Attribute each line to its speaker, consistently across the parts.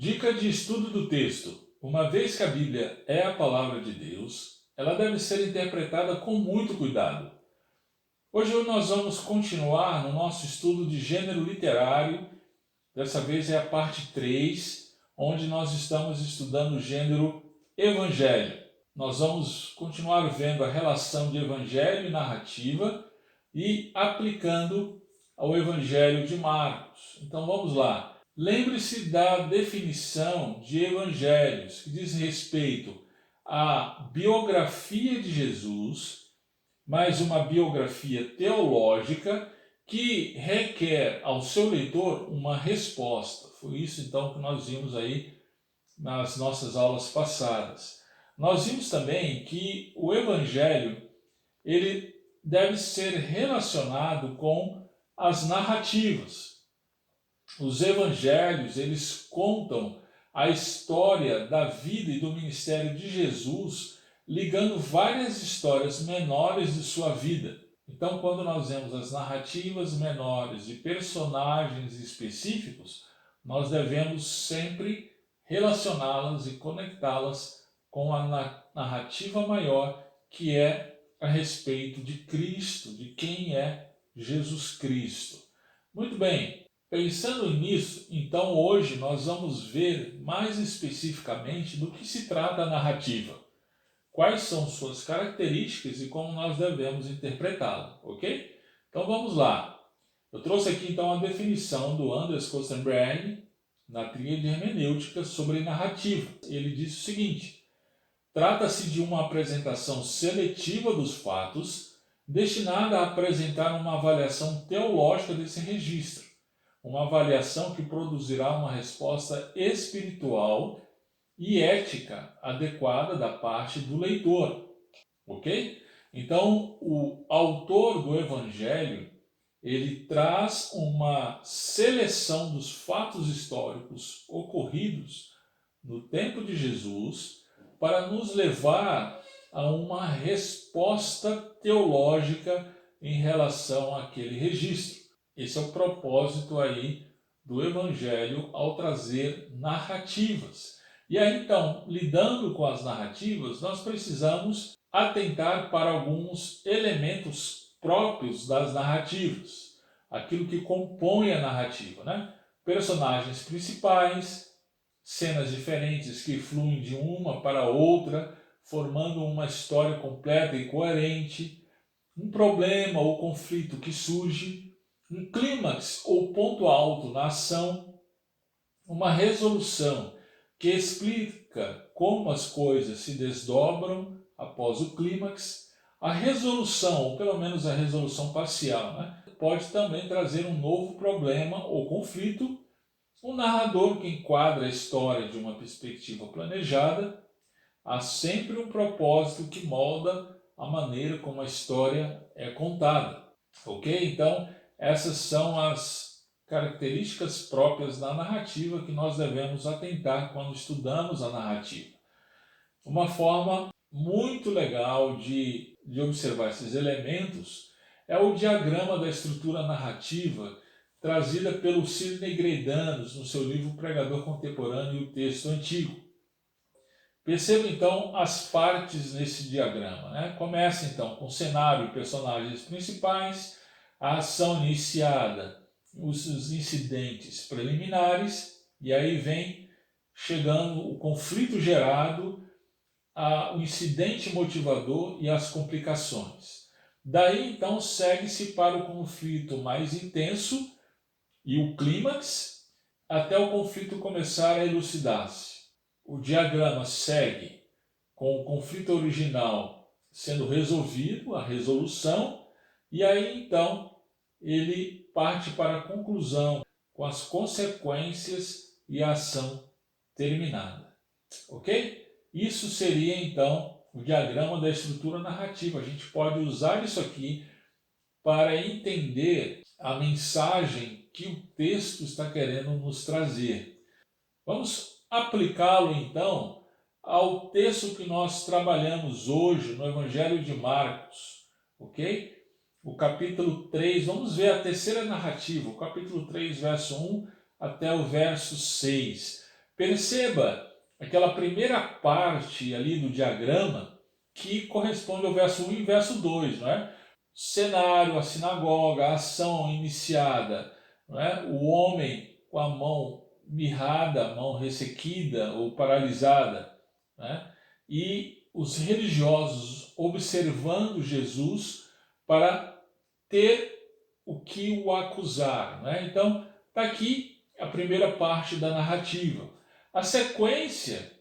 Speaker 1: Dica de estudo do texto. Uma vez que a Bíblia é a palavra de Deus, ela deve ser interpretada com muito cuidado. Hoje nós vamos continuar no nosso estudo de gênero literário. Dessa vez é a parte 3, onde nós estamos estudando o gênero evangelho. Nós vamos continuar vendo a relação de evangelho e narrativa e aplicando ao evangelho de Marcos. Então vamos lá. Lembre-se da definição de evangelhos, que diz respeito à biografia de Jesus, mais uma biografia teológica que requer ao seu leitor uma resposta. Foi isso então que nós vimos aí nas nossas aulas passadas. Nós vimos também que o evangelho ele deve ser relacionado com as narrativas. Os evangelhos, eles contam a história da vida e do ministério de Jesus, ligando várias histórias menores de sua vida. Então, quando nós vemos as narrativas menores de personagens específicos, nós devemos sempre relacioná-las e conectá-las com a narrativa maior, que é a respeito de Cristo, de quem é Jesus Cristo. Muito bem. Pensando nisso, então hoje nós vamos ver mais especificamente do que se trata a narrativa, quais são suas características e como nós devemos interpretá-la, ok? Então vamos lá. Eu trouxe aqui então a definição do Anders Kostenberg na tríade hermenêutica sobre narrativa. Ele diz o seguinte: trata-se de uma apresentação seletiva dos fatos destinada a apresentar uma avaliação teológica desse registro. Uma avaliação que produzirá uma resposta espiritual e ética adequada da parte do leitor, ok? Então, o autor do Evangelho, ele traz uma seleção dos fatos históricos ocorridos no tempo de Jesus para nos levar a uma resposta teológica em relação àquele registro. Esse é o propósito aí do Evangelho ao trazer narrativas. E aí então, lidando com as narrativas, nós precisamos atentar para alguns elementos próprios das narrativas, aquilo que compõe a narrativa, né? Personagens principais, cenas diferentes que fluem de uma para outra, formando uma história completa e coerente, um problema ou conflito que surge, um clímax ou ponto alto na ação, uma resolução que explica como as coisas se desdobram após o clímax. A resolução, ou pelo menos a resolução parcial, né, pode também trazer um novo problema ou conflito. O narrador que enquadra a história de uma perspectiva planejada. Há sempre um propósito que molda a maneira como a história é contada. Ok? Então, essas são as características próprias da narrativa que nós devemos atentar quando estudamos a narrativa. Uma forma muito legal de observar esses elementos é o diagrama da estrutura narrativa trazida pelo Sidney Greidanos no seu livro Pregador Contemporâneo e o Texto Antigo. Perceba então as partes nesse diagrama, né? Começa então com cenário e personagens principais, a ação iniciada, os incidentes preliminares, e aí vem chegando o conflito gerado, o incidente motivador e as complicações. Daí então segue-se para o conflito mais intenso e o clímax, até o conflito começar a elucidar-se. O diagrama segue com o conflito original sendo resolvido, a resolução, e aí então ele parte para a conclusão com as consequências e a ação terminada. Ok? Isso seria então o diagrama da estrutura narrativa. A gente pode usar isso aqui para entender a mensagem que o texto está querendo nos trazer. Vamos aplicá-lo então ao texto que nós trabalhamos hoje no Evangelho de Marcos, ok? O capítulo 3, vamos ver a terceira narrativa, o capítulo 3, verso 1 até o verso 6. Perceba aquela primeira parte ali do diagrama que corresponde ao verso 1 e verso 2, não é? Cenário, a sinagoga, a ação iniciada, não é? O homem com a mão mirrada, a mão ressequida ou paralisada, né? E os religiosos observando Jesus para ter o que o acusar, né? Então, está aqui a primeira parte da narrativa. A sequência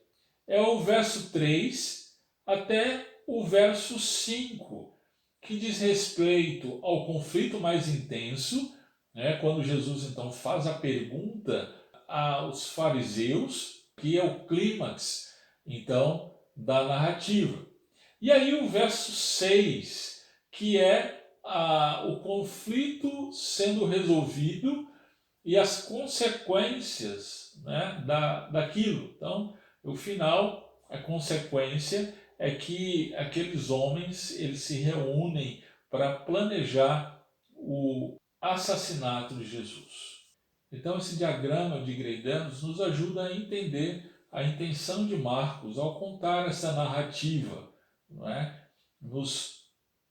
Speaker 1: é o verso 3 até o verso 5, que diz respeito ao conflito mais intenso, né? Quando Jesus então faz a pergunta aos fariseus, que é o clímax então da narrativa. E aí o verso 6, que é o conflito sendo resolvido e as consequências, né, daquilo. Então, o final, a consequência é que aqueles homens eles se reúnem para planejar o assassinato de Jesus. Então, esse diagrama de Grey-Danos nos ajuda a entender a intenção de Marcos ao contar essa narrativa, não é? Nos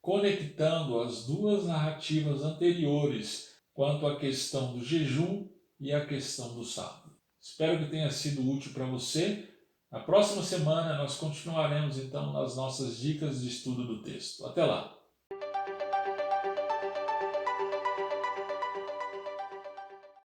Speaker 1: conectando as duas narrativas anteriores quanto à questão do jejum e à questão do sábado. Espero que tenha sido útil para você. Na próxima semana nós continuaremos então nas nossas dicas de estudo do texto. Até lá!